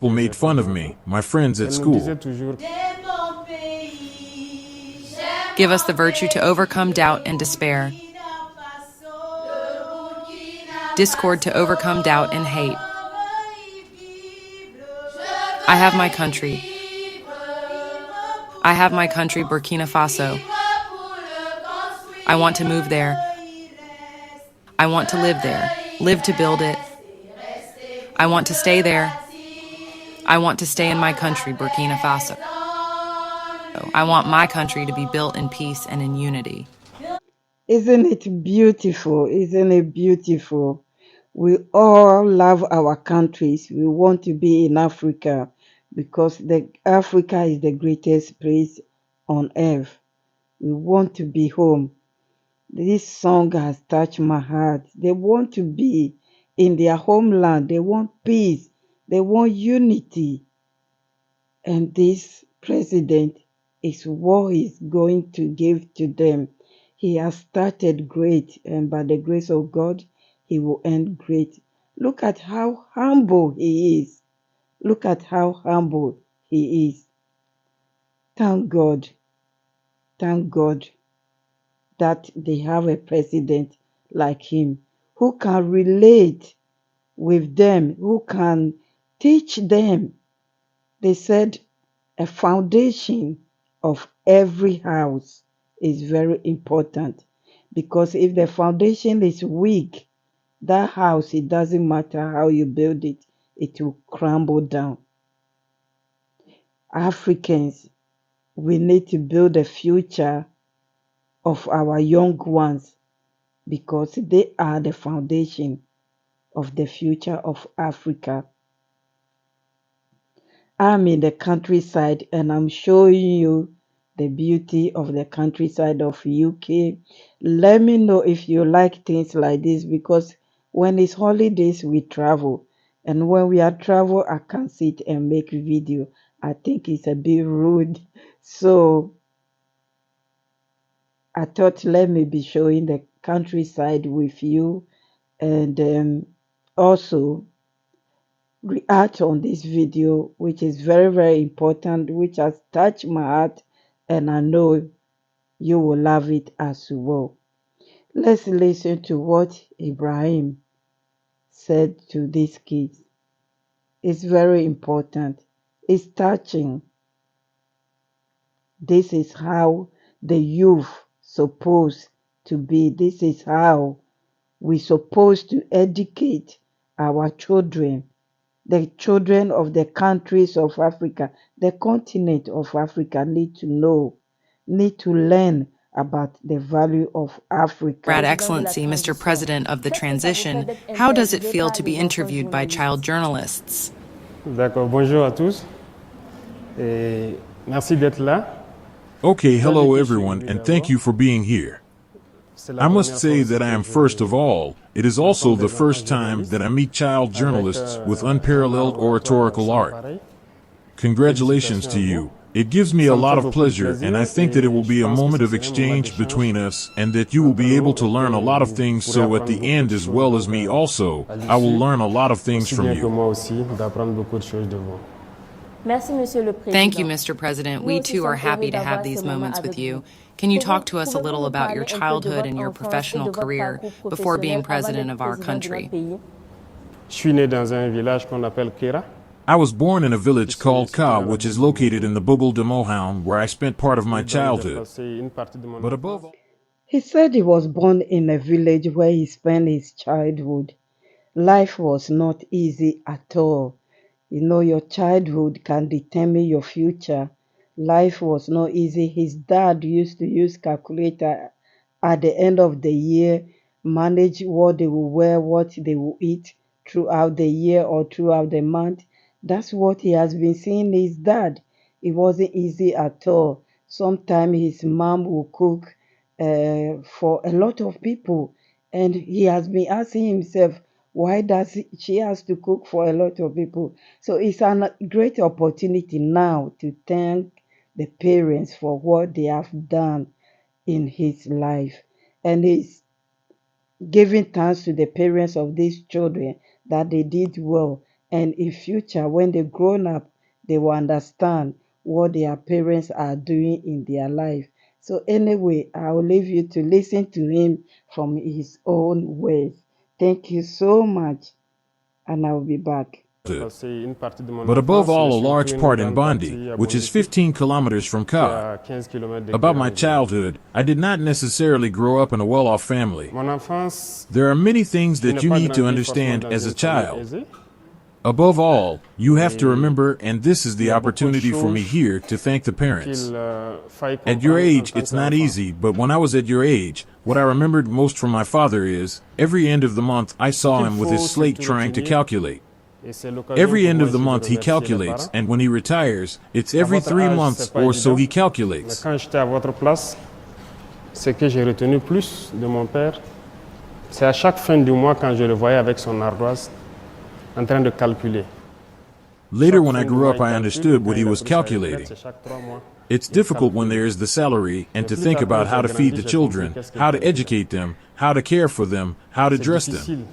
People made fun of me, my friends at school. Give us the virtue to overcome doubt and despair, discord to overcome doubt and hate. I have my country. I have my country, Burkina Faso. I want to move there. I want to live there, live to build it. I want to stay there. I want to stay in my country, Burkina Faso. I want my country to be built in peace and in unity. Isn't it beautiful? Isn't it beautiful? We all love our countries. We want to be in Africa because Africa is the greatest place on earth. We want to be home. This song has touched my heart. They want to be in their homeland. They want peace. They want unity. And this president is what he's going to give to them. He has started great, and by the grace of God, he will end great. Look at how humble he is. Look at how humble he is. Thank God. Thank God that they have a president like him who can relate with them, who can teach them. They said a foundation of every house is very important because if the foundation is weak, that house, it doesn't matter how you build it, it will crumble down. Africans, we need to build a future of our young ones because they are the foundation of the future of Africa. I'm in the countryside and I'm showing you the beauty of the countryside of UK. Let me know if you like things like this because when it's holidays we travel, and when we are travel I can't sit and make video. I think it's a bit rude. So I thought let me be showing the countryside with you, and also react on this video, which is very, very important, which has touched my heart, and I know you will love it as well. Let's listen to what Ibrahim said to these kids. It's very important. It's touching. This is how the youth supposed to be. This is how we're supposed to educate our children, the children of the countries of Africa, the continent of Africa need to know, need to learn about the value of Africa. Brad Excellency, Mr. President of the Transition, how does it feel to be interviewed by child journalists? D'accord, bonjour à tous et merci d'être là. Okay, hello everyone, and thank you for being here. I must say that I am first of all, it is also the first time that I meet child journalists with unparalleled oratorical art. Congratulations to you. It gives me a lot of pleasure, and I think that it will be a moment of exchange between us and that you will be able to learn a lot of things, so at the end, as well as me also, I will learn a lot of things from you. Thank you, Mr. President. We too are happy to have these moments with you. Can you talk to us a little about your childhood and your professional career before being president of our country? Je suis né dans un village qu'on appelle Kera. I was born in a village called Ka, which is located in the Bugel de Moham, where I spent part of my childhood. But above all, He said he was born in a village where he spent his childhood. Life was not easy at all. You know, your childhood can determine your future. Life was not easy. His dad used to use calculator at the end of the year, manage what they will wear, what they will eat throughout the year or throughout the month. That's what he has been seeing his dad. It wasn't easy at all. Sometimes his mom will cook for a lot of people, and he has been asking himself, why does she has to cook for a lot of people? So it's a great opportunity now to thank the parents for what they have done in his life, and he's giving thanks to the parents of these children that they did well And in future, when they grown up, they will understand what their parents are doing in their life. So anyway, I will leave you to listen to him from his own words. Thank you so much, and I'll be back. But above all, a large part in Bandi, which is 15 kilometers from Ka. About my childhood, I did not necessarily grow up in a well-off family. There are many things that you need to understand as a child. Above all, you have to remember, and this is the opportunity for me here, to thank the parents. At your age, it's not easy, but when I was at your age, what I remembered most from my father is, every end of the month I saw him with his slate trying to calculate. Every end of the month he calculates, and when he retires, it's every 3 months or so he calculates. Quand j'étais à votre place, ce que j'ai retenu plus de mon père, c'est à chaque fin du mois quand je le voyais avec son ardoise en train de calculer. Later, when I grew up, I understood what he was calculating. It's difficult when there is the salary and to think about how to feed the children, how to educate them, how to care for them, how to dress them.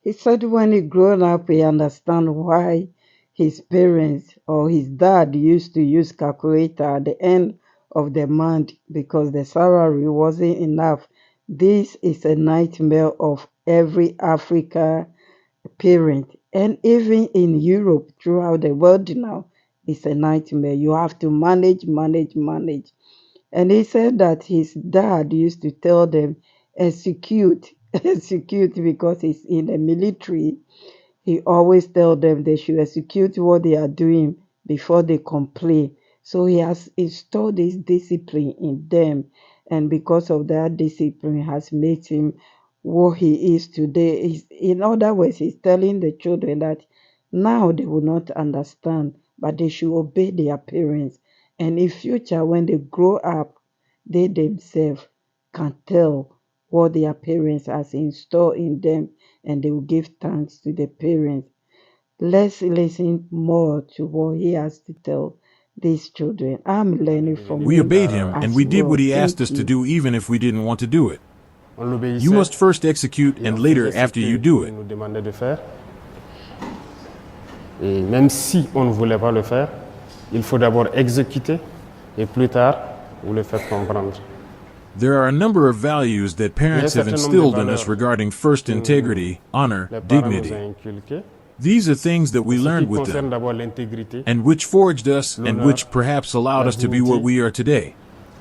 He said when he grown up, he understand why his parents or his dad used to use calculator at the end of the month because the salary wasn't enough. This is a nightmare of every Africa parent, and even in Europe, throughout the world now, it's a nightmare. You have to manage. And he said that his dad used to tell them, execute, execute, because he's in the military. He always tell them they should execute what they are doing before they complain. So he has installed this discipline in them, and because of that discipline has made him what he is today. In other words, he's telling the children that now they will not understand, but they should obey their parents. And in future, when they grow up, they themselves can tell what their parents has installed in them, and they will give thanks to the parents. Let's listen more to what he has to tell these children. I'm learning from We him obeyed him, as and we did well. what he asked Thank us to you. do even if we didn't want to do it. On l'obéissait. You must first execute, Et and on later, faisait ce after que you do il it. nous demandait de faire. Et même si on ne voulait pas le faire, il faut d'abord exécuter et plus tard, vous le faites comprendre. There are a number of values that parents have instilled in us regarding first integrity, honor, Les parents nous dignity. ont inculqué. These are things that we Ce qui learned with concerne them, d'abord l'intégrité. and which forged us, and which perhaps allowed us to be what we are today.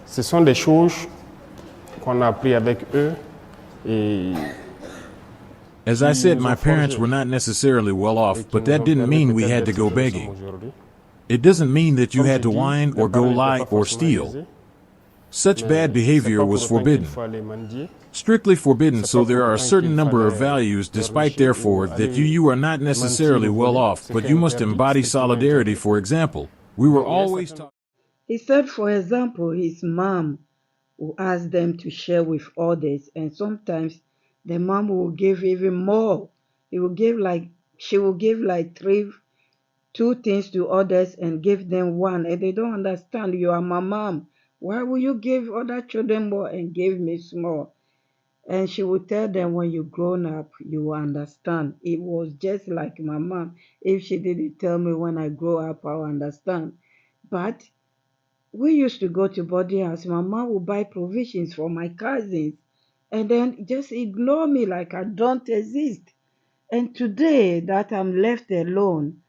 Ce sont des choses qu'on a appris avec eux et As I said, my parents were not necessarily well off, but that didn't mean we had to go begging. It doesn't mean that you had to whine or go lie or steal. Such bad behavior was forbidden, strictly forbidden, so there are a certain number of values, despite therefore that you are not necessarily well off, but you must embody solidarity. For example, we were always taught. He said, for example, his mom will ask them to share with others, and sometimes the mom will give even more. She will give like two things to others and give them one, and they don't understand. You are my mom. Why will you give other children more and give me small? And she will tell them, when you grown up, you will understand. It was just like my mom. If she didn't tell me when I grow up, I'll understand. But we used to go to boarding house. My mom would buy provisions for my cousins and then just ignore me like I don't exist. And today that I'm left alone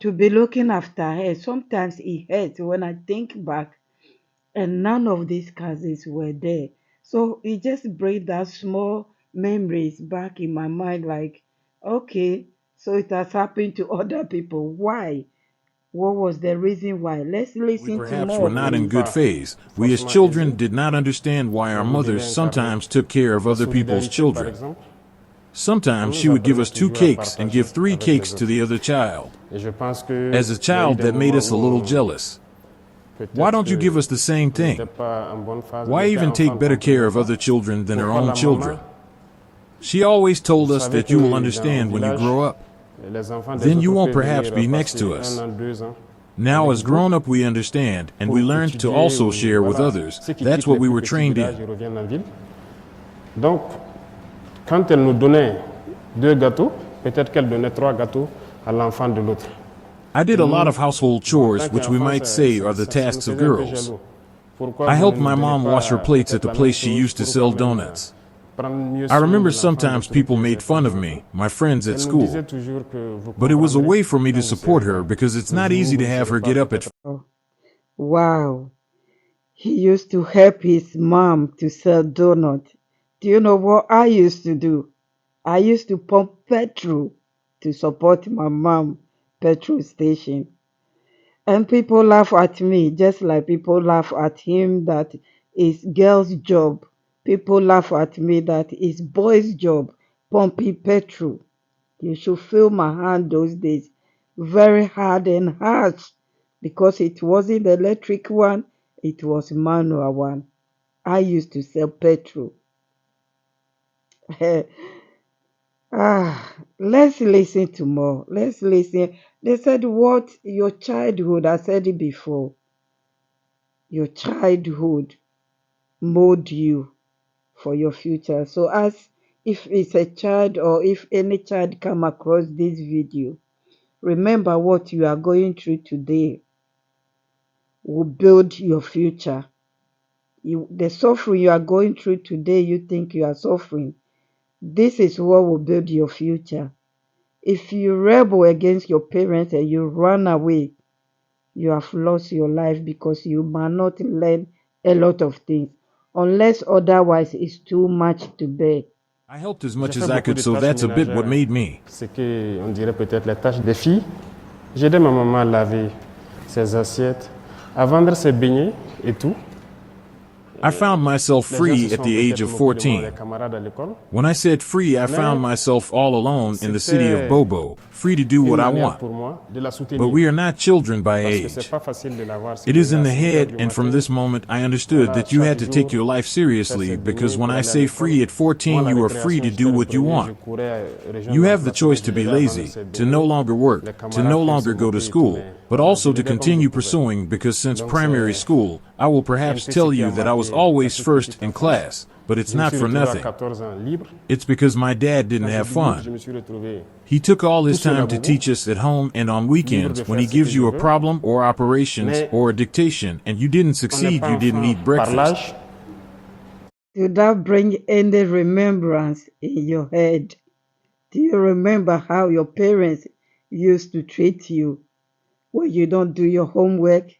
to be looking after her, sometimes it hurts when I think back, and none of these cousins were there. So it just brings that small memories back in my mind like, okay, so it has happened to other people. Why? What was the reason why? Let's We listen to perhaps more. were not in good phase. We as children did not understand why our mothers sometimes took care of other people's children. Sometimes she would give us 2 cakes and give 3 cakes to the other child. As a child, that made us a little jealous. Why don't you give us the same thing? Why even take better care of other children than our own children? She always told us that you will understand when you grow up. Then you won't perhaps be next to us. Now as grown up we understand, and we learned to also share with others. That's what we were trained in. Donc, quand elle nous donnait 2 gâteaux, Peut-être qu'elle donnait 3 gâteaux à l'enfant de l'autre. I did a lot of household chores, which we might say are the tasks of girls. I helped my mom wash her plates at the place she used to sell donuts. I remember sometimes people made fun of me, my friends at school, but it was a way for me to support her because it's not easy to have her get up at. Wow. He used to help his mom to sell donuts. Do you know what I used to do? I used to pump petrol to support my mom petrol station. And people laugh at me, just like people laugh at him that it's girl's job. People laugh at me that it's boy's job, pumping petrol. You should feel my hand those days. Very hard and harsh because it wasn't the electric one, it was manual one. I used to sell petrol. Let's listen to more. Let's listen. They said what your childhood, I said it before, your childhood mold you for your future. So as if it's a child or if any child come across this video, remember what you are going through today will build your future. The suffering you are going through today, you think you are suffering. This is what will build your future. If you rebel against your parents and you run away, you have lost your life because you might not learn a lot of things. Unless otherwise it's too much to bear. I helped as much as I could, so that's a bit what made me. C'est que on dirait peut-être les tâches des filles. J'aidais ma maman à laver ses assiettes, à vendre ses beignets et tout. I found myself free at the age of 14. When I said free, I found myself all alone in the city of Bobo, free to do what I want. But we are not children by age. It is in the head, and from this moment I understood that you had to take your life seriously, because when I say free at 14, you are free to do what you want. You have the choice to be lazy, to no longer work, to no longer go to school, but also to continue pursuing, because since primary school, I will perhaps tell you that I was always first in class, but it's not for nothing. It's because my dad didn't have fun. He took all his time to teach us at home and on weekends. When he gives you a problem or operations or a dictation and you didn't succeed, you didn't eat breakfast. Did that bring any remembrance in your head? Do you remember how your parents used to treat you when you don't do your homework,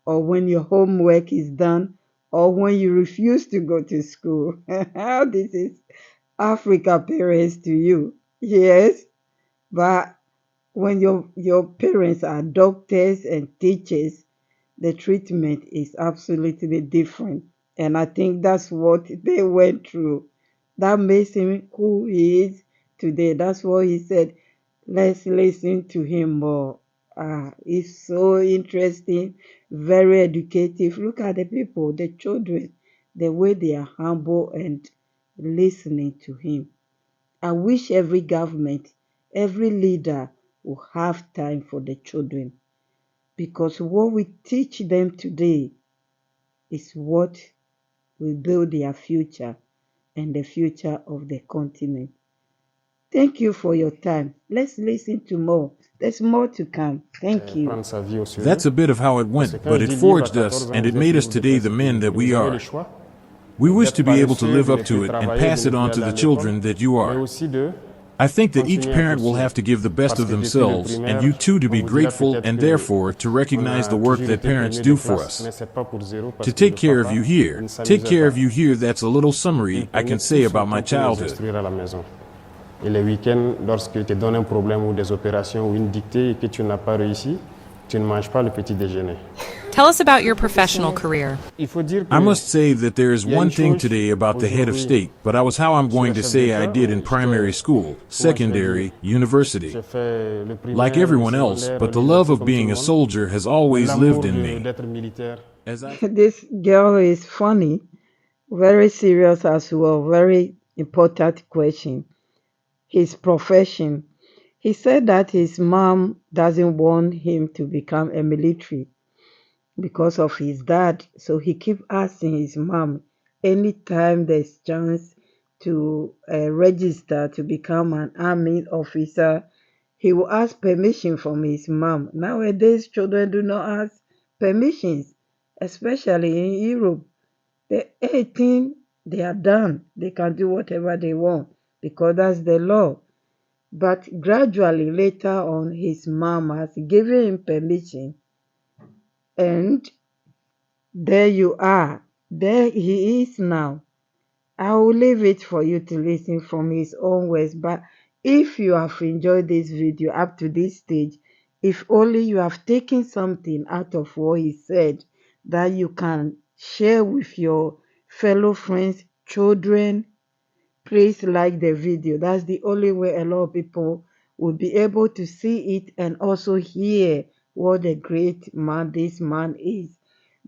or when your homework is done, or when you refuse to go to school? How this is Africa parents to you? Yes, but when your parents are doctors and teachers, the treatment is absolutely different. And I think that's what they went through. That makes him who he is today. That's what he said. Let's listen to him more. It's so interesting, very educative. Look at the people, the children, the way they are humble and listening to him. I wish every government, every leader will have time for the children, because what we teach them today is what will build their future and the future of the continent. Thank you for your time. Let's listen to more. There's more to come. Thank you. That's a bit of how it went, but it forged us, and it made us today the men that we are. We wish to be able to live up to it and pass it on to the children that you are. I think that each parent will have to give the best of themselves, and you too to be grateful and therefore to recognize the work that parents do for us. To take care of you here, that's a little summary I can say about my childhood. Et les week-ends, lorsque tu donnes un problème ou des opérations ou une dictée et que tu n'as pas réussi, tu ne manges pas le petit déjeuner. Tell us about your professional career. I must say that there is one thing today about the head of state, but I was how I'm going to say I did in primary school, secondary, university. Like everyone else, but the love of being a soldier has always lived in me. This girl is funny, very serious as well, very important question. His profession. He said that his mom doesn't want him to become a military because of his dad. So he keep asking his mom anytime there's chance to register to become an army officer, he will ask permission from his mom. Nowadays, children do not ask permissions, especially in Europe. They're 18, they are done. They can do whatever they want because that's the law. But gradually, later on, his mom has given him permission. And there you are. There he is now. I will leave it for you to listen from his own words. But if you have enjoyed this video up to this stage, if only you have taken something out of what he said that you can share with your fellow friends, children, please like the video. That's the only way a lot of people will be able to see it and also hear what a great man this man is.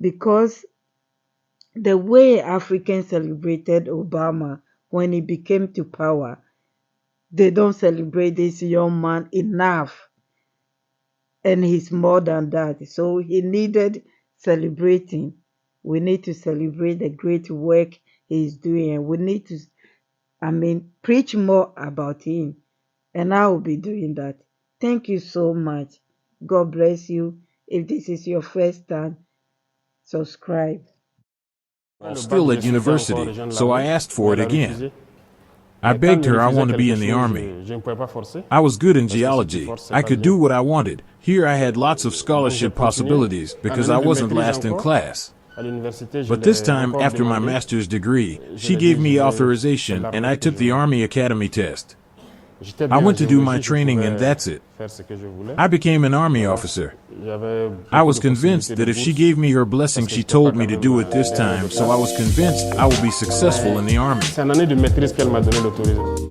Because the way Africans celebrated Obama when he became to power, they don't celebrate this young man enough. And he's more than that. So he needed celebrating. We need to celebrate the great work he's doing. And we need to, preach more about him. And I will be doing that. Thank you so much. God bless you. If this is your first time, subscribe. Still at university, so I asked for it again. I begged her I want to be in the army. I was good in geology. I could do what I wanted. Here I had lots of scholarship possibilities because I wasn't last in class. But this time, after my master's degree, she gave me authorization and I took the Army Academy test. I went to do my training and that's it. I became an army officer. I was convinced that if she gave me her blessing, she told me to do it this time, so I was convinced I will be successful in the army.